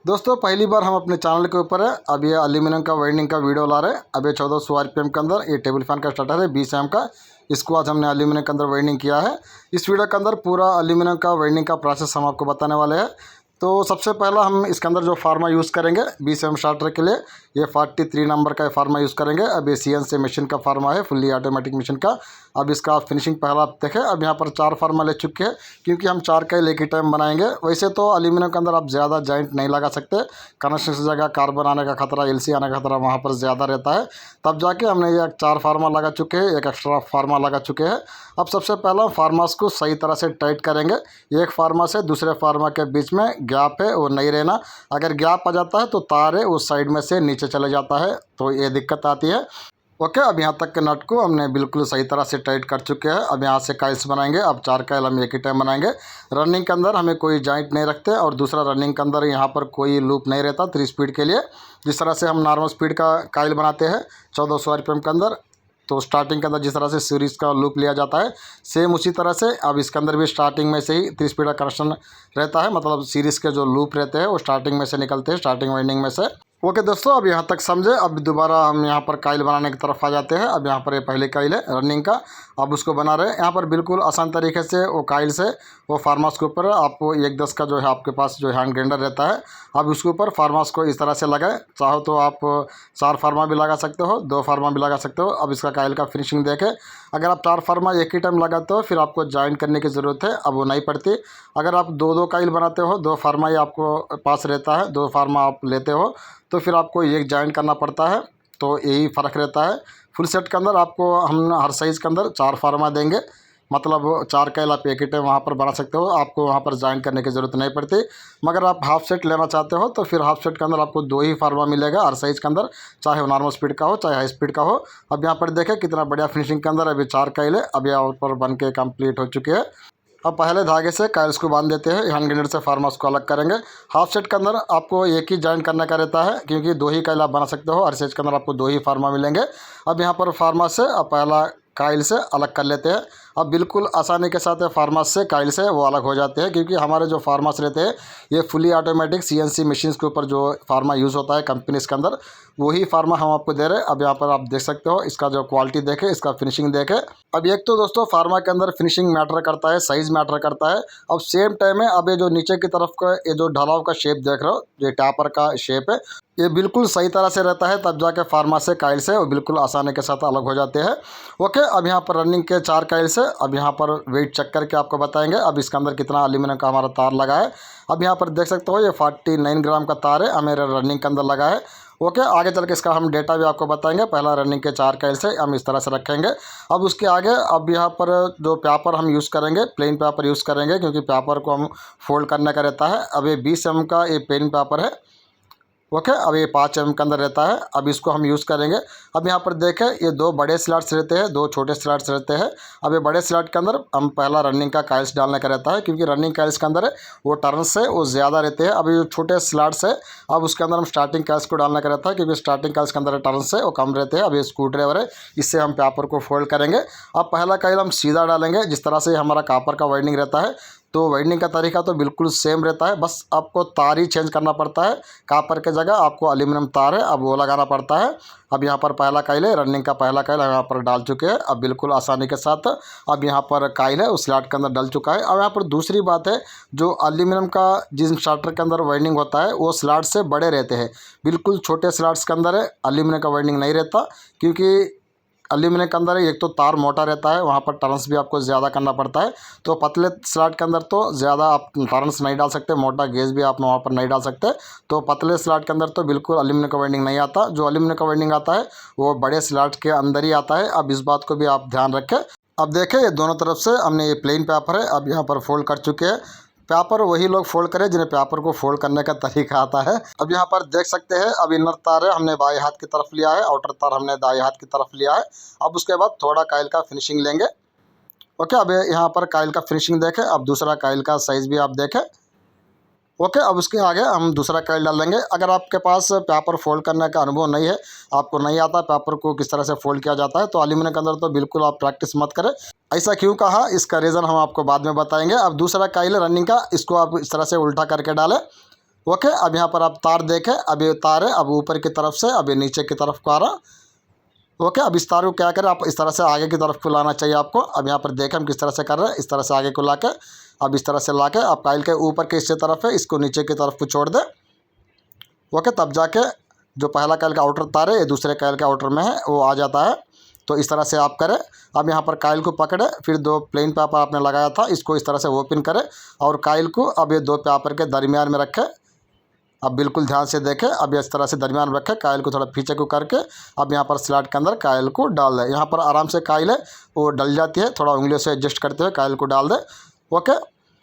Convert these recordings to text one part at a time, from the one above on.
दोस्तों पहली बार हम अपने चैनल के ऊपर है। अब ये एल्यूमिनियम का वाइंडिंग का वीडियो ला रहे हैं। अब ये 1400 आरपीएम के अंदर ये टेबल फैन का स्टार्टर है 20 एम का। इसको आज हमने एल्यूमिनियम के अंदर वाइंडिंग किया है। इस वीडियो के अंदर पूरा एल्यूमिनियम का वाइंडिंग का प्रोसेस हम आपको बताने वाले हैं। तो सबसे पहला हम इसके अंदर जो फार्मा यूज़ करेंगे 20 एम स्टार्टर के लिए ये 43 नंबर का फार्मा यूज़ करेंगे। अब ये CNC मशीन का फार्मा है, फुल्ली ऑटोमेटिक मशीन का। अब इसका फिनिशिंग पहला आप देखें। अब यहाँ पर 4 फार्मा ले चुके हैं क्योंकि हम 4 का एक ही टाइम बनाएंगे। वैसे तो एल्यूमिनियम के अंदर आप ज़्यादा जॉइंट नहीं लगा सकते, कनेक्शन से जगह कार्बन आने का खतरा, LC आने का खतरा वहाँ पर ज़्यादा रहता है। तब जाके हमने ये 4 फार्मा लगा चुके हैं, एक एक्स्ट्रा फार्मा लगा चुके हैं। अब सबसे पहला फार्मास को सही तरह से टाइट करेंगे। एक फार्मा से दूसरे फार्मा के बीच में गैप है वो नहीं रहना। अगर गैप आ जाता है तो तार है उस साइड में से नीचे चले जाता है, तो ये दिक्कत आती है। ओके, अब यहाँ तक के नट को हमने बिल्कुल सही तरह से टाइट कर चुके हैं। अब यहाँ से काइल्स बनाएंगे। अब 4 काइल हम एक ही टाइम बनाएंगे। रनिंग के अंदर हमें कोई जॉइंट नहीं रखते और दूसरा रनिंग के अंदर यहाँ पर कोई लूप नहीं रहता 3 स्पीड के लिए। जिस तरह से हम नॉर्मल स्पीड का काइल बनाते हैं 1400 आरपीएम के अंदर, तो स्टार्टिंग के अंदर जिस तरह से सीरीज़ का लूप लिया जाता है सेम उसी तरह से अब इसके अंदर भी स्टार्टिंग में से ही 3 स्पीड का कनेक्शन रहता है। मतलब सीरीज़ के जो लूप रहते हैं वो स्टार्टिंग में से निकलते हैं, स्टार्टिंग वाइंडिंग में से। ओके दोस्तों, अब यहाँ तक समझे। अब दोबारा हम यहाँ पर काइल बनाने की तरफ आ जाते हैं। अब यहाँ पर ये पहले काइल है रनिंग का, अब उसको बना रहे हैं। यहाँ पर बिल्कुल आसान तरीके से वो काइल से वो फार्मास के ऊपर आपको 1/10 का जो है आपके पास जो हैंड ग्राइंडर रहता है, अब उसके ऊपर फार्मास को इस तरह से लगाए। चाहो तो आप 4 फार्मा भी लगा सकते हो, 2 फार्मा भी लगा सकते हो। अब इसका काइल का फिनिशिंग देखें। अगर आप 4 फार्मा एक ही टाइम लगाते हो फिर आपको जॉइंट करने की ज़रूरत है, अब वो नहीं पड़ती। अगर आप 2-2 काइल बनाते हो, 2 फार्मा ही आपको पास रहता है, 2 फार्मा आप लेते हो तो फिर आपको एक जॉइंट करना पड़ता है। तो यही फ़र्क रहता है। फुल सेट के अंदर आपको हम हर साइज़ के अंदर 4 फार्मा देंगे। मतलब 4 काइल आप एक ही टाइम वहाँ पर बना सकते हो, आपको वहाँ पर जॉइंट करने की ज़रूरत नहीं पड़ती। मगर आप हाफ सेट लेना चाहते हो तो फिर हाफ सेट के अंदर आपको 2 ही फार्मा मिलेगा हर साइज़ के अंदर, चाहे वो नॉर्मल स्पीड का हो चाहे हाई स्पीड का हो। अब यहाँ पर देखें कितना बढ़िया फिनिशिंग के अंदर अभी 4 काइल है। अब यहाँ पर बन के कम्प्लीट हो चुके हैं। अब पहले धागे से काइल्स को बांध देते हैं, हैंड ग्राइंडर से फार्मास को अलग करेंगे। हाफ सेट के अंदर आपको एक ही जॉइंट करने का रहता है क्योंकि 2 ही काइल आप बना सकते हो, हर सेट के अंदर आपको 2 ही फार्मा मिलेंगे। अब यहाँ पर फार्मा से अब पहला काइल से अलग कर लेते हैं। अब बिल्कुल आसानी के साथ फार्मास से काइल से वो अलग हो जाते हैं क्योंकि हमारे जो फार्मास रहते हैं ये फुली ऑटोमेटिक CNC मशीन्स के ऊपर जो फार्मा यूज़ होता है कंपनीज के अंदर, वही फार्मा हम आपको दे रहे हैं। अब यहाँ पर आप देख सकते हो इसका जो क्वालिटी देखें, इसका फिनिशिंग देखें। अब एक तो दोस्तों फार्मा के अंदर फिनिशिंग मैटर करता है, साइज़ मैटर करता है। अब सेम टाइम में अब ये जो नीचे की तरफ का ये जो ढलाव का शेप देख रहे हो, ये टैपर का शेप है, ये बिल्कुल सही तरह से रहता है, तब जाके फार्मा से काइल से वो बिल्कुल आसानी के साथ अलग हो जाते हैं। ओके, अब यहाँ पर रनिंग के 4 काइल से अब यहाँ पर वेट चेक करके आपको बताएंगे अब इसके अंदर कितना एल्यूमिनियम का हमारा तार लगा है। अब यहाँ पर देख सकते हो ये 49 ग्राम का तार है हमारे रनिंग के अंदर लगा है। ओके, आगे चल के इसका हम डेटा भी आपको बताएंगे। पहला रनिंग के 4 काइल से हम इस तरह से रखेंगे। अब उसके आगे अब यहाँ पर जो पेपर हम यूज़ करेंगे प्लेन पेपर यूज़ करेंगे क्योंकि पेपर को हम फोल्ड करने का रहता है। अब ये 20 एम का ये पेन पेपर है। ओके, अब ये 5 एम के अंदर रहता है, अब इसको हम यूज़ करेंगे। अब यहाँ पर देखें ये 2 बड़े स्लॉट्स रहते हैं, 2 छोटे स्लॉट्स रहते हैं। अब ये बड़े स्लॉट के अंदर हम पहला रनिंग का काइल्स डालने का रहता है क्योंकि रनिंग काइल्स के अंदर वो टर्न्स से वो ज़्यादा रहते हैं। अब ये छोटे स्लॉट्स है, अब उसके अंदर हम स्टार्टिंग काइल्स को डालने का रहता है क्योंकि स्टार्टिंग काइल्स के अंदर टर्न्स है वो कम रहते हैं। अब ये स्क्रू ड्राइवर है, इससे हम पेपर को फोल्ड करेंगे। अब पहला काइल हम सीधा डालेंगे जिस तरह से हमारा कापर का वाइंडिंग रहता है, तो वाइंडिंग का तरीका तो बिल्कुल सेम रहता है, बस आपको तार ही चेंज करना पड़ता है। कापर के जगह आपको एल्यूमिनियम तार है अब वो लगाना पड़ता है। अब यहाँ पर पहला काइल है, रनिंग का पहला काइल हम यहाँ पर डाल चुके हैं अब बिल्कुल आसानी के साथ। अब यहाँ पर काइल है उस स्लॉट के अंदर डल चुका है। अब यहाँ पर दूसरी बात है, जो एल्यूमिनियम का जिस स्टार्टर के अंदर वाइंडिंग होता है वो स्लॉट से बड़े रहते हैं, बिल्कुल छोटे स्लॉट्स के अंदर है एल्यूमिनियम का वाइंडिंग नहीं रहता क्योंकि एल्यूमिनियम के अंदर एक तो तार मोटा रहता है, वहाँ पर टर्न्स भी आपको ज़्यादा करना पड़ता है। तो पतले स्लॉट के अंदर तो ज़्यादा आप टर्न्स नहीं डाल सकते, मोटा गेज भी आप वहाँ पर नहीं डाल सकते। तो पतले स्लॉट के अंदर तो बिल्कुल एल्यूमिनियम का वाइंडिंग नहीं आता। जो एल्यूमिनियम का वाइंडिंग आता है वो बड़े स्लॉट के अंदर ही आता है। अब इस बात को भी आप ध्यान रखें। अब देखें ये दोनों तरफ से हमने ये प्लेन पेपर है अब यहाँ पर फोल्ड कर चुके हैं। पेपर वही लोग फोल्ड करें जिन्हें पेपर को फोल्ड करने का तरीका आता है। अब यहाँ पर देख सकते हैं अब इनर तार है हमने बाएं हाथ की तरफ लिया है, आउटर तार हमने दाएं हाथ की तरफ लिया है। अब उसके बाद थोड़ा काइल का फिनिशिंग लेंगे। ओके, अब यहाँ पर काइल का फिनिशिंग देखें। अब दूसरा काइल का साइज़ भी आप देखें। ओके, अब उसके आगे हम दूसरा काइल डाल देंगे। अगर आपके पास पेपर फोल्ड करने का अनुभव नहीं है, आपको नहीं आता पेपर को किस तरह से फोल्ड किया जाता है, तो एल्यूमिनियम के अंदर तो बिल्कुल आप प्रैक्टिस मत करें। ऐसा क्यों कहा इसका रीज़न हम आपको बाद में बताएंगे। अब दूसरा काइल रनिंग का, इसको आप इस तरह से उल्टा करके डालें। ओके, अब यहाँ पर आप तार देखें, अब ये तार है अब ऊपर की तरफ से अब ये नीचे की तरफ को आ रहा। ओके, अब इस तार को क्या करें, आप इस तरह से आगे की तरफ को लाना चाहिए आपको। अब यहाँ पर देखें हम किस तरह से कर रहे हैं, इस तरह से आगे को ला के अब इस तरह से ला के आप काइल के ऊपर के हिस्से तरफ है इसको नीचे की तरफ को छोड़ दें। ओके, तब जाके जो पहला काइल का आउटर तार है ये दूसरे काइल के आउटर में है वो आ जाता है। तो इस तरह से आप करें। अब यहाँ पर काइल को पकड़े, फिर दो प्लेन पेपर आपने लगाया था इसको इस तरह से ओपन करें और काइल को अब ये दो पेपर के दरमियान में रखें। अब बिल्कुल ध्यान से देखें, अब इस तरह से दरमियान में रखें, काइल को थोड़ा पीछे को करके अब यहाँ पर स्लॉट के अंदर काइल को डाल दें। यहाँ पर आराम से काइल है वो डल जाती है, थोड़ा उंगलियों से एडजस्ट करते हुए काइल को डाल दें। ओके,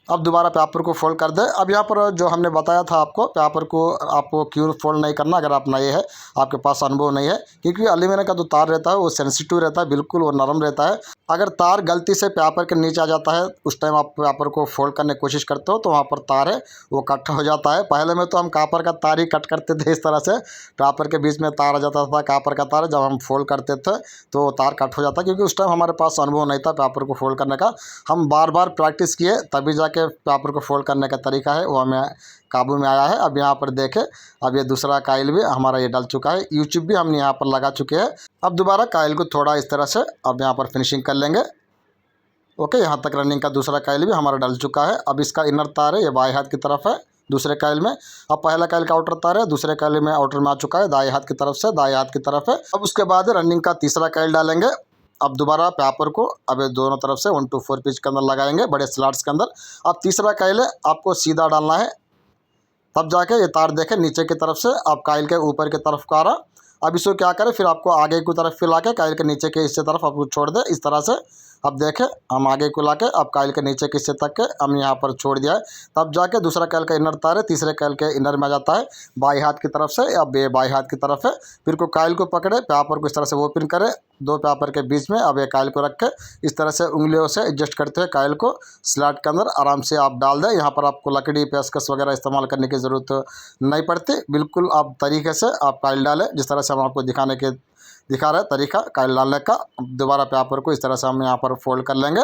अब दोबारा पेपर को फोल्ड कर दें। अब यहाँ पर जो हमने बताया था आपको पेपर को आपको क्यों फोल्ड नहीं करना, अगर आप नए हैं आपके पास अनुभव नहीं है, क्योंकि एल्यूमिनियम का जो तार रहता है वो सेंसिटिव रहता है, बिल्कुल वो नरम रहता है। अगर तार गलती से पेपर के नीचे आ जाता है उस टाइम आप पेपर को फोल्ड करने की कोशिश करते हो तो वहाँ पर तार है वो कट हो जाता है। पहले में तो हम कापर का तार ही कट करते थे, इस तरह से पेपर के बीच में तार आ जाता था कापर का तार, जब हम फोल्ड करते थे तो तार कट हो जाता, क्योंकि उस टाइम हमारे पास अनुभव नहीं था पेपर को फोल्ड करने का। हम बार बार प्रैक्टिस किए तभी जाके पेपर को फोल्ड करने का तरीका है वो हमें काबू में आया है। अब यहाँ पर देखें, अब ये दूसरा काइल भी हमारा ये डल चुका है, यूट्यूब भी हमने यहाँ पर लगा चुके हैं। अब दोबारा काइल को थोड़ा इस तरह से अब यहाँ पर फिनिशिंग कर लेंगे। ओके, यहाँ तक रनिंग का दूसरा काइल भी हमारा डल चुका है। अब इसका इनर तार है ये बाएं हाथ की तरफ है दूसरे काइल में। अब पहला काइल का आउटर तार है दूसरे काइल में आउटर में आ चुका है, दाएं हाथ की तरफ से दाएं हाथ की तरफ है। अब उसके बाद रनिंग का तीसरा काइल डालेंगे। अब दोबारा पेपर को अब ये दोनों तरफ से 1 to 4 पिच के अंदर लगाएंगे, बड़े स्लॉट्स के अंदर। अब तीसरा काइल है आपको सीधा डालना है, तब जाके ये तार देखें नीचे की तरफ से अब काइल के ऊपर की तरफ को आ रहा। अब इसको क्या करें, फिर आपको आगे की तरफ फिर के काइल के नीचे के हिस्से तरफ आपको छोड़ दे इस तरह से। अब देखें हम आगे को लाके अब काइल के नीचे के हिस्से तक के हम यहाँ पर छोड़ दिया है, तब जाके दूसरा काइल का इनर तार है तीसरे काइल के इनर में आ जाता है बाएं हाथ की तरफ से। अब ये बाएं हाथ की तरफ है, फिर को काइल को पकड़े पेपर को इस तरह से ओपन करें, दो पेपर के बीच में अब ये काइल को रख के इस तरह से उंगलियों से एडजस्ट करते हुए काइल को स्लॉट के अंदर आराम से आप डाल दें। यहाँ पर आपको लकड़ी पेचकस वगैरह इस्तेमाल करने की ज़रूरत नहीं पड़ती, बिल्कुल आप तरीके से आप काइल डालें जिस तरह से हम आपको दिखा रहे हैं तरीका काइल डालने का। दोबारा पेपर को इस तरह से हम यहाँ पर फोल्ड कर लेंगे।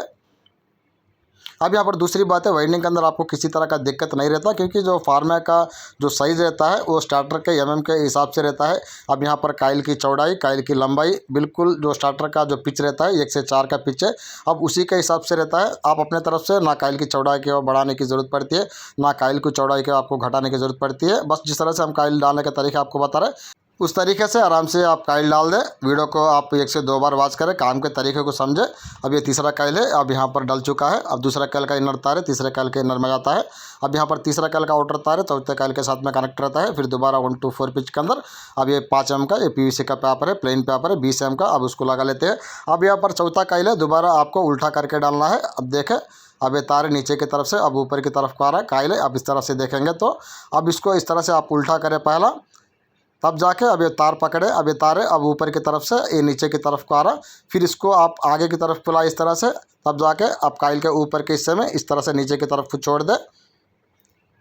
अब यहाँ पर दूसरी बात है, वाइंडिंग के अंदर आपको किसी तरह का दिक्कत नहीं रहता, क्योंकि जो फार्मा का जो साइज़ रहता है वो स्टार्टर के एमएम के हिसाब से रहता है। अब यहाँ पर काइल की चौड़ाई काइल की लंबाई बिल्कुल जो स्टार्टर का जो पिच रहता है 1 से 4 का पिच है, अब उसी के हिसाब से रहता है। आप अपने तरफ से ना काइल की चौड़ाई को बढ़ाने की ज़रूरत पड़ती है ना काइल की चौड़ाई को आपको घटाने की ज़रूरत पड़ती है। बस जिस तरह से हम काइल डालने का तरीका आपको बता रहे हैं उस तरीके से आराम से आप काइल डाल दें। वीडियो को आप 1 से 2 बार वॉच करें, काम के तरीके को समझें। अब ये तीसरा काइल है अब यहाँ पर डल चुका है। अब दूसरा काइल का इनर तार है तीसरे काइल के इनर में जाता है। अब यहाँ पर तीसरा काइल का आउटर तार है चौथे काइल के साथ में कनेक्ट रहता है। फिर दोबारा 1 to 4 पिच के अंदर अब ये 5 mm का ये PVC का पेपर है, प्लेन पेपर है 20 mm का, अब उसको लगा लेते हैं। अब यहाँ पर चौथा काइल है, दोबारा आपको उल्टा करके डालना है। अब देखें अब ये तार नीचे की तरफ से अब ऊपर की तरफ को आ रहा है काइल है। अब इस तरफ से देखेंगे तो अब इसको इस तरह से आप उल्टा करें पहला, तब जाके अब ये तार पकड़े, अब ये तार है अब ऊपर की तरफ से ये नीचे की तरफ को आ रहा। फिर इसको आप आगे की तरफ बुला इस तरह से, तब जाके आप काइल के ऊपर के हिस्से में इस तरह से नीचे की तरफ को छोड़ दे।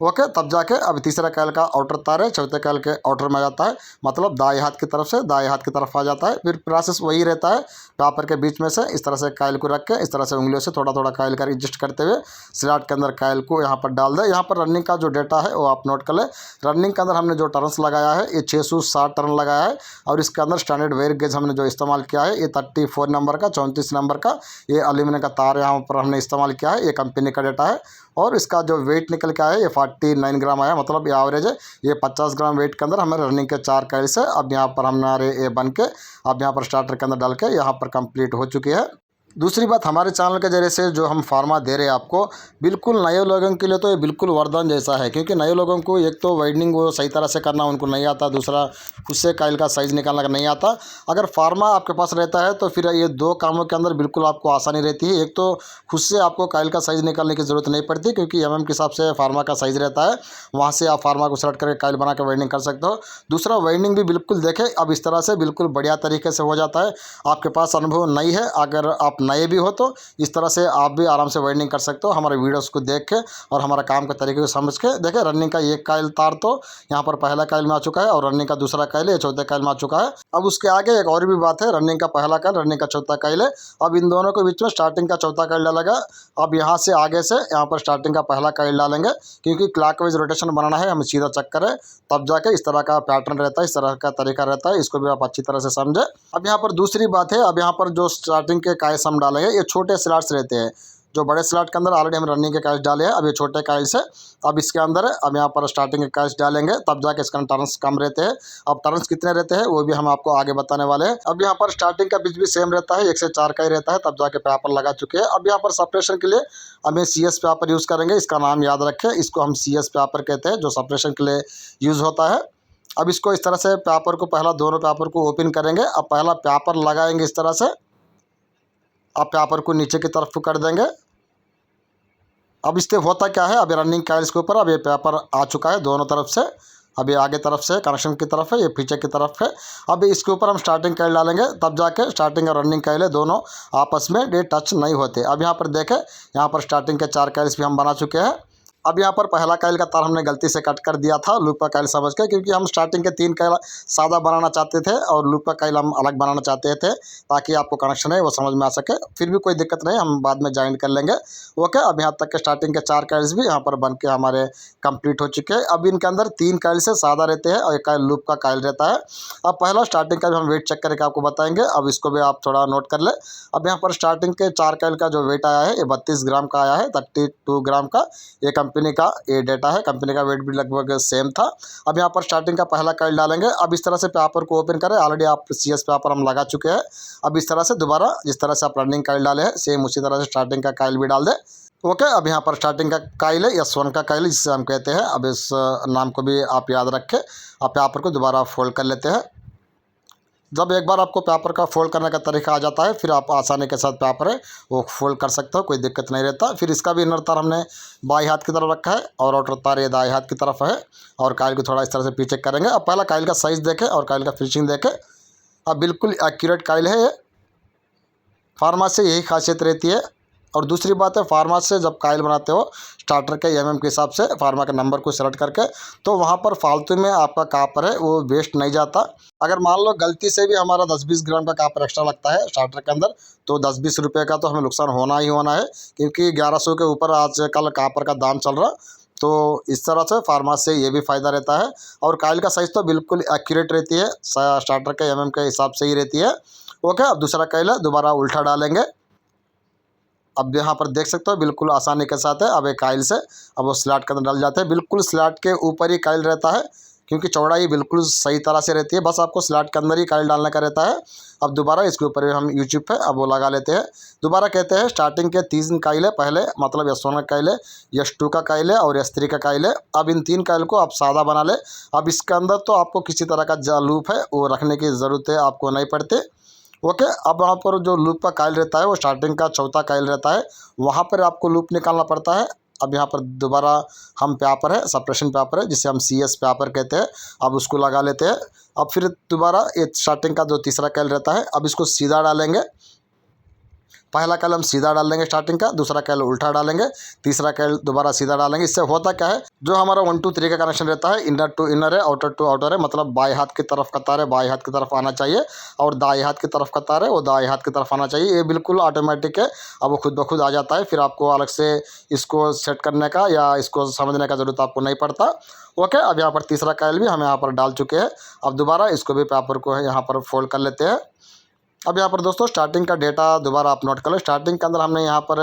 ओके, तब जाके अब तीसरा काइल का आउटर तार है चौथे काइल के आउटर में आ जाता है, मतलब दाएं हाथ की तरफ से दाएं हाथ की तरफ आ जाता है। फिर प्रोसेस वही रहता है, पेपर के बीच में से इस तरह से काइल को रख के इस तरह से उंगलियों से थोड़ा थोड़ा काइल का एडजस्ट करते हुए स्लॉट के अंदर काइल को यहाँ पर डाल दें। यहाँ पर रनिंग का जो डेटा है वो आप नोट कर लें। रनिंग के अंदर हमने जो टर्न्स लगाया है ये 660 टर्न लगाया है, और इसके अंदर स्टैंडर्ड वेयर गेज हमने जो इस्तेमाल किया है ये 34 नंबर का 34 नंबर का ये एल्यूमिनियम का तार यहाँ पर हमने इस्तेमाल किया है, ये कंपनी का डेटा है। और इसका जो वेट निकल के आया है ये 49 ग्राम आया, मतलब ये एवरेज है। ये 50 ग्राम वेट के अंदर हमें रनिंग के 4 काइल से अब यहाँ पर हमारे ये बन के अब यहाँ पर स्टार्टर के अंदर डाल के यहाँ पर कंप्लीट हो चुकी है। दूसरी बात, हमारे चैनल के जरिए से जो हम फार्मा दे रहे हैं आपको, बिल्कुल नए लोगों के लिए तो ये बिल्कुल वरदान जैसा है, क्योंकि नए लोगों को एक तो वाइंडिंग वो सही तरह से करना उनको नहीं आता, दूसरा खुद से काइल का साइज़ निकालना नहीं आता। अगर फार्मा आपके पास रहता है तो फिर ये 2 कामों के अंदर बिल्कुल आपको आसानी रहती है। एक तो खुद से आपको काइल का साइज़ निकालने की ज़रूरत नहीं पड़ती, क्योंकि एमएम के हिसाब से फार्मा का साइज़ रहता है, वहाँ से आप फार्मा को सेलेक्ट करके काइल बना के वाइंडिंग कर सकते हो। दूसरा, वाइंडिंग भी बिल्कुल देखें अब इस तरह से बिल्कुल बढ़िया तरीके से हो जाता है। आपके पास अनुभव नहीं है, अगर आप नए भी हो तो इस तरह से आप भी आराम से वाइंडिंग कर सकते हो हमारे वीडियोस को देख के और हमारा काम के तरीके को समझ के। देखिए रनिंग का एक काइल तार तो यहाँ पर पहला काइल में आ चुका है और रनिंग का दूसरा काइल है चौथे काइल में आ चुका है। अब उसके आगे एक और भी बात है, रनिंग का पहला काइल रनिंग का चौथा काइल है। अब इन दोनों के बीच में स्टार्टिंग का चौथा काइल डालेगा। अब यहाँ से आगे से यहाँ पर स्टार्टिंग का पहला काइल डालेंगे, क्योंकि क्लॉकवाइज रोटेशन बनाना है, हमें सीधा चक्कर है, तब जाके इस तरह का पैटर्न रहता है, इस तरह का तरीका रहता है। इसको भी आप अच्छी तरह से समझे। अब यहाँ पर दूसरी बात है, अब यहाँ पर जो स्टार्टिंग के काइल्स हम डालेंगे ये छोटे स्लॉट्स रहते हैं। जो बड़े स्लॉट के अंदर ऑलरेडी हम रनिंग के काइल्स डाले हैं, अब ये छोटे काइल्स है। अब इसके अंदर अब यहाँ पर स्टार्टिंग के काइल्स डालेंगे, तब जाके इसका टर्न्स कम रहते हैं। अब टर्न्स कितने रहते हैं वो भी हम आपको आगे बताने वाले हैं। अब यहाँ पर स्टार्टिंग का बीच भी सेम रहता है, 1 से 4 का ही रहता है, तब जाके पेपर लगा चुके हैं। अब यहाँ पर सेपरेशन के लिए हमें CS पेपर यूज़ करेंगे। इसका नाम याद रखें, इसको हम CS पेपर कहते हैं, जो सेपरेशन के लिए यूज़ होता है। अब इसको इस तरह से पेपर को पहला दोनों पेपर को ओपन करेंगे। अब पहला पेपर लगाएंगे इस तरह से, अब पेपर को नीचे की तरफ कर देंगे। अब इससे होता क्या है, अब रनिंग काइल्स के ऊपर अब ये पेपर आ चुका है दोनों तरफ से। अब ये आगे तरफ से कनेक्शन की तरफ है, ये पीछे की तरफ है। अब इसके ऊपर हम स्टार्टिंग काइल डालेंगे, तब जाके स्टार्टिंग और रनिंग काइल है दोनों आपस में ये टच नहीं होते। अब यहाँ पर देखें, यहाँ पर स्टार्टिंग के 4 काइल्स भी हम बना चुके हैं। अब यहाँ पर पहला काइल का तार हमने गलती से कट कर दिया था लूप का काइल समझ के, क्योंकि हम स्टार्टिंग के 3 काइल सादा बनाना चाहते थे और लूप का काइल हम अलग बनाना चाहते थे, ताकि आपको कनेक्शन है वो समझ में आ सके। फिर भी कोई दिक्कत नहीं, हम बाद में ज्वाइन कर लेंगे। ओके, अब यहाँ तक के स्टार्टिंग के 4 काइल्स भी यहाँ पर बन के हमारे कंप्लीट हो चुके हैं। अब इनके अंदर 3 काइल से सादा रहते हैं और एक काइल लूप का काइल रहता है। अब पहला स्टार्टिंग का भी हम वेट चेक करके आपको बताएंगे, अब इसको भी आप थोड़ा नोट कर ले। अब यहाँ पर स्टार्टिंग के 4 काइल का जो वेट आया है ये 32 ग्राम का आया है, 32 ग्राम का। ये कंपनी का ये डेटा है, कंपनी का वेट भी लगभग सेम था। अब यहाँ पर स्टार्टिंग का पहला काइल डालेंगे। अब इस तरह से पेपर को ओपन करें, ऑलरेडी आप CS पेपर हम लगा चुके हैं। अब इस तरह से दोबारा जिस तरह से आप रनिंग काइल डाले हैं सेम उसी तरह से स्टार्टिंग का काइल भी डाल दें। ओके, अब यहाँ पर स्टार्टिंग का काइल है S1 का काइल जिसे हम कहते हैं। अब इस नाम को भी आप याद रखें। आप पेपर को दोबारा फोल्ड कर लेते हैं। जब एक बार आपको पेपर का फोल्ड करने का तरीका आ जाता है, फिर आप आसानी के साथ पेपर है वो फोल्ड कर सकते हो, कोई दिक्कत नहीं रहता। फिर इसका भी इनर तार हमने बाई हाथ की तरफ रखा है और आउटर तार ये दाएं हाथ की तरफ है। और काइल को थोड़ा इस तरह से पीछे करेंगे। अब पहला काइल का साइज़ देखें और काइल का फिनिशिंग देखें। अब बिल्कुल एक्यूरेट काइल है ये। फार्मा से यही खासियत रहती है। और दूसरी बात है, फार्मा से जब काइल बनाते हो स्टार्टर के के हिसाब से फार्मा के नंबर को सेलेक्ट करके, तो वहाँ पर फालतू में आपका कापर है वो वेस्ट नहीं जाता। अगर मान लो गलती से भी हमारा 10-20 ग्राम का कापर एक्स्ट्रा लगता है स्टार्टर के अंदर, तो 10-20 रुपये का तो हमें नुकसान होना ही होना है, क्योंकि 1100 के ऊपर आजकल कापर का दाम चल रहा। तो इस तरह से फार्मा से ये भी फ़ायदा रहता है। और काइल का साइज़ तो बिल्कुल एक्यूरेट रहती है, स्टार्टर के के हिसाब से ही रहती है। ओके, अब दूसरा काइल है, दोबारा उल्टा डालेंगे। अब यहाँ पर देख सकते हो बिल्कुल आसानी के साथ है। अब एक काइल से अब वो स्लॉट के अंदर डल जाते हैं। बिल्कुल स्लॉट के ऊपर ही काइल रहता है, क्योंकि चौड़ाई बिल्कुल सही तरह से रहती है, बस आपको स्लॉट के अंदर ही काइल डालने का रहता है। अब दोबारा इसके ऊपर भी हम यूट्यूब पे अब वो लगा लेते हैं। दोबारा कहते हैं स्टार्टिंग के 3 काइल है, पहले मतलब S1 का काइल है, S2 का काइल है और S3 का काइल है। अब इन 3 काइल को आप सादा बना ले। अब इसके अंदर तो आपको किसी तरह का जो लूप है वो रखने की ज़रूरत है आपको नहीं पड़ती। ओके, अब वहाँ पर जो लूप का काइल रहता है वो स्टार्टिंग का चौथा काइल रहता है, वहाँ पर आपको लूप निकालना पड़ता है। अब यहाँ पर दोबारा हम पेपर है, सेपरेशन पेपर है जिसे हम CS पेपर कहते हैं, अब उसको लगा लेते हैं। अब फिर दोबारा ये स्टार्टिंग का जो तीसरा काइल रहता है, अब इसको सीधा डालेंगे। पहला काइल हम सीधा डाल देंगे स्टार्टिंग का, दूसरा काइल उल्टा डालेंगे, तीसरा काइल दोबारा सीधा डालेंगे। इससे होता क्या है, जो हमारा 1 2 3 का कनेक्शन रहता है, इनर टू इनर है, आउटर टू आउटर है, मतलब बाएं हाथ की तरफ का तार है बाएं हाथ की तरफ आना चाहिए, और दाएं हाथ की तरफ का तार है वो दाएं हाथ की तरफ आना चाहिए। ये बिल्कुल ऑटोमेटिक है, अब वो खुद ब खुद आ जाता है। फिर आपको अलग से इसको सेट करने का या इसको समझने का ज़रूरत आपको नहीं पड़ता। ओके, अब यहाँ पर तीसरा काइल भी हम यहाँ पर डाल चुके हैं। अब दोबारा इसको भी पेपर को है यहाँ पर फोल्ड कर लेते हैं। अब यहाँ पर दोस्तों स्टार्टिंग का डेटा दोबारा आप नोट कर लो। स्टार्टिंग के अंदर हमने यहाँ पर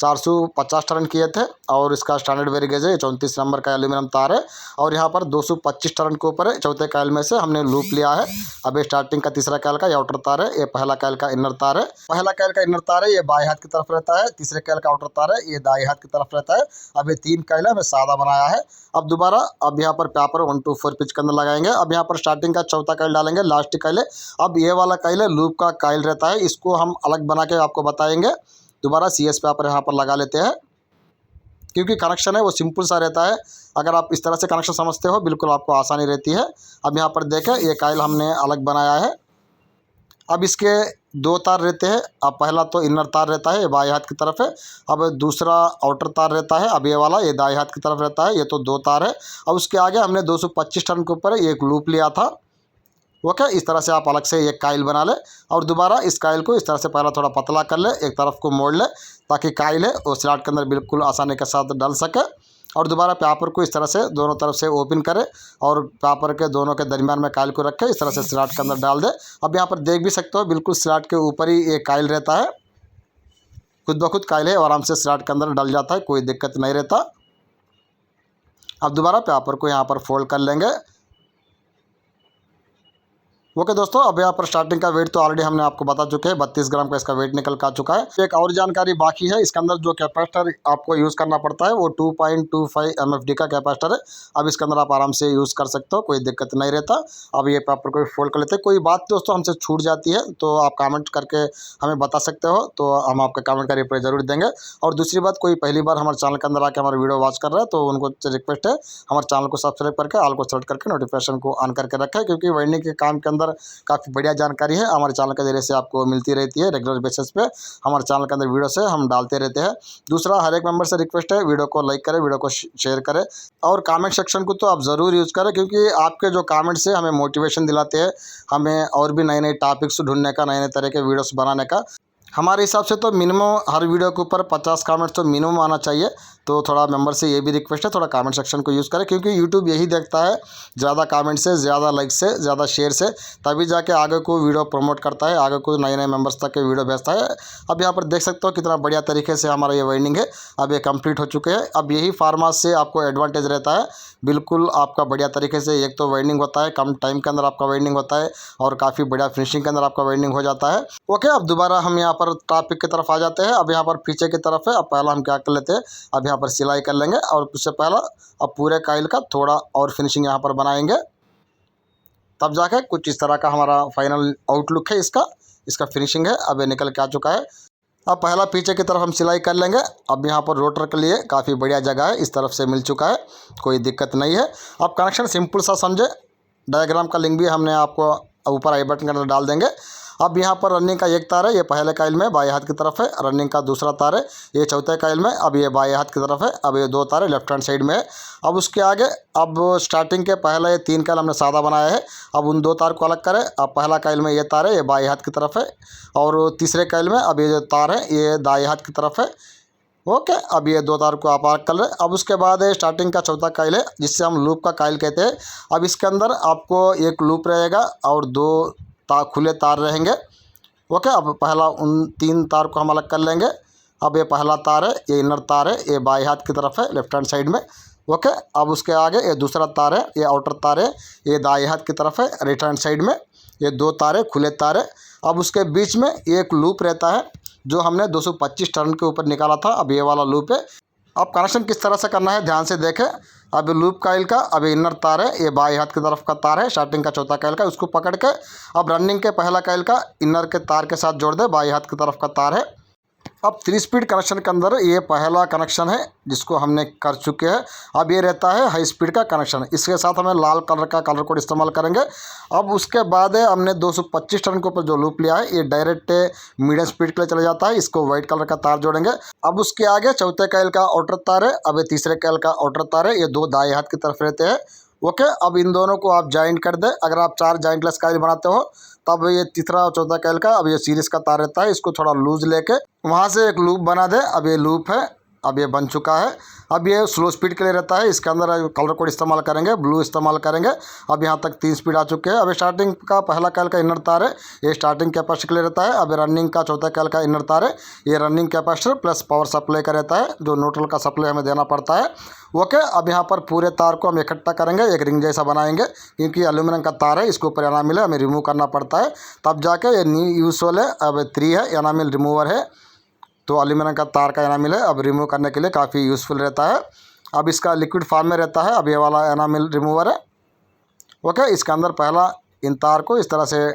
450 टर्न किए थे और इसका स्टैंडर्ड वेरिगेज है 34 नंबर का एल्यूमिनियम तार है, और यहाँ पर 225 टर्न के ऊपर है। चौथे काइल में से हमने लूप लिया है। अब ये स्टार्टिंग का तीसरा काइल का ये आउटर तार है, ये पहला काइल का इनर तार है। पहला काइल का इनर तार है ये बाएं हाथ की तरफ रहता है, तीसरे काइल का आउटर तार है ये दाएं हाथ की तरफ रहता है। अब ये 3 काइल है, हमें सादा बनाया है। अब दोबारा अब यहाँ पर पेपर 1 2 4 पिच के अंदर लगाएंगे। अब यहाँ पर स्टार्टिंग का चौथा काइल डालेंगे, लास्ट काइल है। अब ये वाला काइल है लूप का काइल रहता है, इसको हम अलग बना के आपको बताएंगे। दोबारा CS पेपर यहाँ पर लगा लेते हैं, क्योंकि कनेक्शन है वो सिंपल सा रहता है। अगर आप इस तरह से कनेक्शन समझते हो बिल्कुल आपको आसानी रहती है। अब यहाँ पर देखें ये काइल हमने अलग बनाया है। अब इसके दो तार रहते हैं। अब पहला तो इनर तार रहता है, ये बाएं हाथ की तरफ है। अब दूसरा आउटर तार रहता है, अब ये वाला ये दाएं हाथ की तरफ रहता है। ये तो दो तार है। अब उसके आगे हमने 225 टर्न के ऊपर एक लूप लिया था। ओके, इस तरह से आप अलग से एक काइल बना ले और दोबारा इस काइल को इस तरह से पहला थोड़ा पतला कर ले, एक तरफ को मोड़ ले ताकि काइल है वो स्लॉट के अंदर बिल्कुल आसानी के साथ डल सके। और दोबारा पेपर को इस तरह से दोनों तरफ से ओपन करे और पेपर के दोनों के दरमियान में काइल को रखे, इस तरह से स्लॉट के अंदर डाल दे। अब यहाँ पर देख भी सकते हो बिल्कुल स्लॉट के ऊपर ही ये काइल रहता है, खुद ब खुद काइल है आराम से स्लॉट के अंदर डल जाता है, कोई दिक्कत नहीं रहता। अब दोबारा पेपर को यहाँ पर फोल्ड कर लेंगे। ओके दोस्तों, अब यहाँ पर स्टार्टिंग का वेट तो ऑलरेडी हमने आपको बता चुके हैं, 32 ग्राम का इसका वेट निकल का चुका है। एक और जानकारी बाकी है, इसके अंदर जो कैपेसिटर आपको यूज़ करना पड़ता है वो 2.25 MFD का कैपेसिटर है। अब इसके अंदर आप आराम से यूज़ कर सकते हो, कोई दिक्कत नहीं रहता। अब ये पेपर को फोल्ड कर लेते हैं। कोई बात दोस्तों हमसे छूट जाती है तो आप कमेंट करके हमें बता सकते हो, तो हम आपके कमेंट का रिप्लाई ज़रूर देंगे। और दूसरी बात, कोई पहली बार हमारे चैनल के अंदर आके हमारे वीडियो वॉच कर रहा है तो उनको रिक्वेस्ट है हमारे चैनल को सब्सक्राइब करके ऑल को सेलेक्ट करके नोटिफिकेशन को ऑन करके रखें, क्योंकि वेल्डिंग के काम के अंदर काफ़ी बढ़िया जानकारी है हमारे चैनल के जरिए से आपको मिलती रहती है। रेगुलर बेसिस पे हमारे चैनल के अंदर वीडियो से हम डालते रहते हैं। दूसरा, हर एक मेंबर से रिक्वेस्ट है वीडियो को लाइक करें, वीडियो को शेयर करें और कमेंट सेक्शन को तो आप ज़रूर यूज़ करें, क्योंकि आपके जो कमेंट्स है हमें मोटिवेशन दिलाते हैं, हमें और भी नए नए टॉपिक्स ढूंढने का, नए नए तरह के वीडियोस बनाने का। हमारे हिसाब से तो मिनिमम हर वीडियो के ऊपर 50 कमेंट्स तो मिनिमम आना चाहिए। तो थोड़ा मेंबर से ये भी रिक्वेस्ट है, थोड़ा कमेंट सेक्शन को यूज़ करें, क्योंकि यूट्यूब यही देखता है ज़्यादा कमेंट से, ज़्यादा लाइक से, ज़्यादा शेयर से, तभी जाके आगे को वीडियो प्रमोट करता है, आगे को नए नए मेंबर्स तक के वीडियो भेजता है। अब यहाँ पर देख सकते हो कितना बढ़िया तरीके से हमारा ये वाइंडिंग है, अब ये कंप्लीट हो चुके हैं। अब यही फार्मा से आपको एडवांटेज रहता है, बिल्कुल आपका बढ़िया तरीके से एक तो वाइंडिंग होता है, कम टाइम के अंदर आपका वाइंडिंग होता है और काफ़ी बढ़िया फिनिशिंग के अंदर आपका वाइंडिंग हो जाता है। ओके, अब दोबारा हम यहाँ पर टॉपिक की तरफ आ जाते हैं। अब यहाँ पर पीछे की तरफ है। अब पहला हम क्या कर लेते हैं, अब यहाँ पर सिलाई कर लेंगे और उससे पहला अब पूरे काइल का थोड़ा और फिनिशिंग यहाँ पर बनाएंगे, तब जाके कुछ इस तरह का हमारा फाइनल आउटलुक है इसका। इसका फिनिशिंग है, अब ये निकल के आ चुका है। अब पहला पीछे की तरफ हम सिलाई कर लेंगे। अब यहाँ पर रोटर के लिए काफ़ी बढ़िया जगह है, इस तरफ से मिल चुका है, कोई दिक्कत नहीं है। अब कनेक्शन सिंपल सा समझे, डायग्राम का लिंक भी हमने आपको ऊपर आई बटन के अंदर डाल देंगे। अब यहाँ पर रनिंग का एक तार है, ये पहले काइल में बाएं हाथ की तरफ है। रनिंग का दूसरा तार है, ये चौथे काइल में, अब ये बाएं हाथ की तरफ है। अब ये दो तार है लेफ्ट हैंड साइड में है। अब उसके आगे अब स्टार्टिंग के पहले ये 3 काइल हमने सादा बनाया है, अब उन 2 तार को अलग करें। अब पहला काइल में ये तार है, ये बाएं हाथ की तरफ है और तीसरे काइल में अब ये जो तार है ये दाएं हाथ की तरफ है। ओके, अब ये 2 तार को आप अलग कर लें। अब उसके बाद स्टार्टिंग का चौथा काइल है जिससे हम लूप का काइल कहते हैं। अब इसके अंदर आपको एक लूप रहेगा और 2 खुले तार रहेंगे। ओके, अब पहला उन 3 तार को हम अलग कर लेंगे। अब ये पहला तार है, ये इनर तार है, ये बाएं हाथ की तरफ है लेफ्ट हैंड साइड में। ओके, अब उसके आगे ये दूसरा तार है, ये आउटर तार है, ये दाएं हाथ की तरफ है राइट हैंड साइड में। ये 2 तार है, खुले तार है। अब उसके बीच में एक लूप रहता है जो हमने 225 टर्न के ऊपर निकाला था, अब ये वाला लूप है। अब कनेक्शन किस तरह से करना है ध्यान से देखें। अब लूप काइल का अब इनर तार है, ये बाएं हाथ की तरफ का तार है, स्टार्टिंग का चौथा काइल का, उसको पकड़ के अब रनिंग के पहला काइल का इनर के तार के साथ जोड़ दे, बाएं हाथ की तरफ का तार है। अब 3 स्पीड कनेक्शन के अंदर ये पहला कनेक्शन है जिसको हमने कर चुके हैं। अब ये रहता है हाई स्पीड का कनेक्शन, इसके साथ हमें लाल कलर का कलर कोड इस्तेमाल करेंगे। अब उसके बाद हमने 225 टर्न के ऊपर जो लूप लिया है ये डायरेक्ट मीडियम स्पीड के लिए चला जाता है, इसको वाइट कलर का तार जोड़ेंगे। अब उसके आगे चौथे काइल का आउटर तार है, अब ये तीसरे काइल का आउटर तार है, ये 2 दाएं हाथ की तरफ रहते हैं। ओके, अब इन दोनों को आप जॉइंट कर दें। अगर आप 4 जॉइंटलेस काइल बनाते हो तब ये तीसरा और चौथा काइल का अब ये सीरीज का तार रहता है, इसको थोड़ा लूज लेके वहाँ से एक लूप बना दे। अब ये लूप है, अब ये बन चुका है। अब ये स्लो स्पीड के लिए रहता है, इसके अंदर कलर कोड इस्तेमाल करेंगे, ब्लू इस्तेमाल करेंगे। अब यहाँ तक 3 स्पीड आ चुके हैं। अब स्टार्टिंग का पहला काइल का इनर तार है, ये स्टार्टिंग कैपेसिटर के लिए रहता है। अब रनिंग का चौथा काइल का इनर तार है, ये running capacitor plus power supply का रहता है, जो न्यूट्रल का सप्लाई हमें देना पड़ता है। ओके, अब यहाँ पर पूरे तार को हम इकट्ठा करेंगे, एक रिंग जैसा बनाएंगे, क्योंकि एल्यूमिनियम का तार है, इसके ऊपर एनामिल है, हमें रिमूव करना पड़ता है, तब जाके ये न्यू यूजफुल है। अब 3 है, एनामिल रिमूवर है, तो एल्यूमिनियम का तार का एनामिल है, अब रिमूव करने के लिए काफ़ी यूज़फुल रहता है। अब इसका लिक्विड फॉर्म में रहता है, अब ये वाला एनामिल रिमूवर है। ओके, इसके अंदर पहला इन तार को इस तरह से,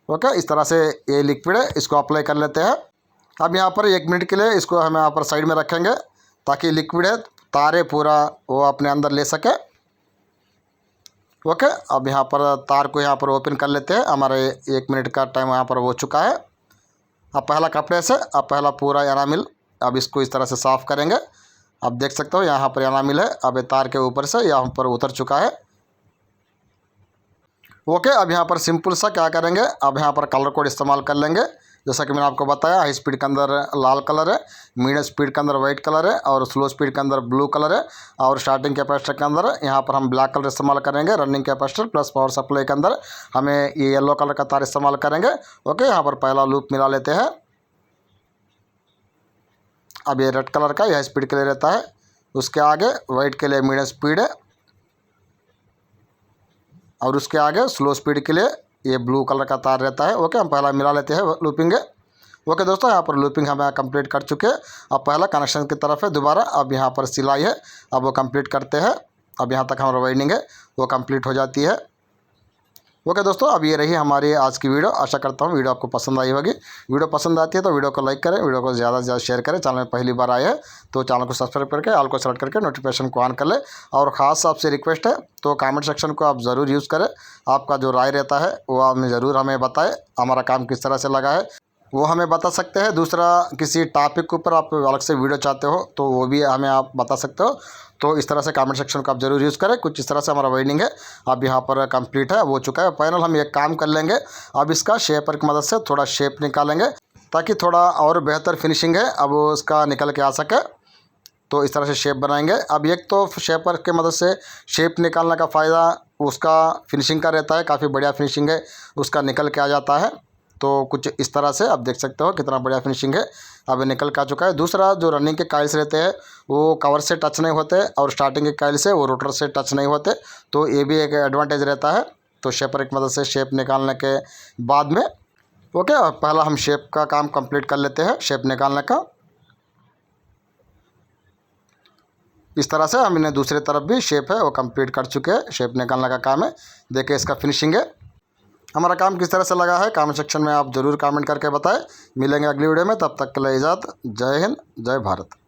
ओके, इस तरह से ये लिक्विड है, इसको अप्लाई कर लेते हैं। अब यहाँ पर 1 मिनट के लिए इसको हम यहाँ पर साइड में रखेंगे ताकि लिक्विड है तारे पूरा वो अपने अंदर ले सके। ओके, अब यहाँ पर तार को यहाँ पर ओपन कर लेते हैं। हमारे 1 मिनट का टाइम यहाँ पर हो चुका है। अब पहला कपड़े से अब पहला पूरा एनामिल अब इसको इस तरह से साफ़ करेंगे। अब देख सकते हो यहाँ पर एनामिल है, अब ये तार के ऊपर से यहाँ पर उतर चुका है। ओके, अब यहाँ पर सिंपल सा क्या करेंगे, अब यहाँ पर कलर कोड इस्तेमाल कर लेंगे। जैसा कि मैंने आपको बताया, हाई स्पीड के अंदर लाल कलर है, मीडियम स्पीड के अंदर वाइट कलर है और स्लो स्पीड के अंदर ब्लू कलर है, और स्टार्टिंग कैपेसिटर के अंदर यहाँ पर हम ब्लैक कलर इस्तेमाल करेंगे। Running capacitor plus power supply के अंदर हमें ये येलो कलर का तार इस्तेमाल करेंगे। ओके, यहाँ पर पहला लूप मिला लेते हैं। अब ये रेड कलर का यह स्पीड के लिए रहता है, उसके आगे वाइट के लिए मीडियम स्पीड है, और उसके आगे स्लो स्पीड के लिए ये ब्लू कलर का तार रहता है। ओके, हम पहला मिला लेते हैं लूपिंग है। ओके दोस्तों, यहाँ पर लूपिंग हमें कंप्लीट कर चुके हैं। अब पहला कनेक्शन की तरफ है दोबारा, अब यहाँ पर सिलाई है, अब वो कंप्लीट करते हैं। अब यहाँ तक हमारा वाइंडिंग है वो कंप्लीट हो जाती है। ओके दोस्तों, अब ये रही हमारी आज की वीडियो। आशा करता हूँ वीडियो आपको पसंद आई होगी। वीडियो पसंद आती है तो वीडियो को लाइक करें, वीडियो को ज़्यादा से ज़्यादा शेयर करें। चैनल में पहली बार आए हैं तो चैनल को सब्सक्राइब करके ऑल को सेलेक्ट करके नोटिफिकेशन को ऑन कर ले। और ख़ास आपसे रिक्वेस्ट है तो कमेंट सेक्शन को आप ज़रूर यूज़ करें। आपका जो राय रहता है वो हमें ज़रूर हमें बताएं, हमारा काम किस तरह से लगा है वो हमें बता सकते हैं। दूसरा, किसी टॉपिक के ऊपर आप अलग से वीडियो चाहते हो तो वो भी हमें आप बता सकते हो। तो इस तरह से कमेंट सेक्शन को आप ज़रूर यूज़ करें। कुछ इस तरह से हमारा वाइंडिंग है अब यहाँ पर कंप्लीट है, हो चुका है फाइनल। हम एक काम कर लेंगे, अब इसका शेपर की मदद से थोड़ा शेप निकालेंगे ताकि थोड़ा और बेहतर फिनिशिंग है अब वो उसका निकल के आ सके। तो इस तरह से शेप बनाएंगे। अब एक तो शेपर के मदद से शेप निकालने का फ़ायदा उसका फिनिशिंग का रहता है, काफ़ी बढ़िया फिनिशिंग है उसका निकल के आ जाता है। तो कुछ इस तरह से आप देख सकते हो कितना बढ़िया फिनिशिंग है, अब निकल के आ चुका है। दूसरा, जो रनिंग के काइल्स रहते हैं वो कवर से टच नहीं होते और स्टार्टिंग के काइल से वो रोटर से टच नहीं होते, तो ये भी एक एडवांटेज रहता है। तो शेपर की मदद से शेप निकालने के बाद में ओके, पहला हम शेप का काम कंप्लीट कर लेते हैं, शेप निकालने का। इस तरह से हम इन्हें दूसरी तरफ भी शेप है वो कंप्लीट कर चुके हैं, शेप निकालने का काम है। देखिए इसका फिनिशिंग है। हमारा काम किस तरह से लगा है कमेंट सेक्शन में आप ज़रूर कमेंट करके बताएं। मिलेंगे अगली वीडियो में, तब तक के लिए इजाज़त। जय हिंद, जय भारत।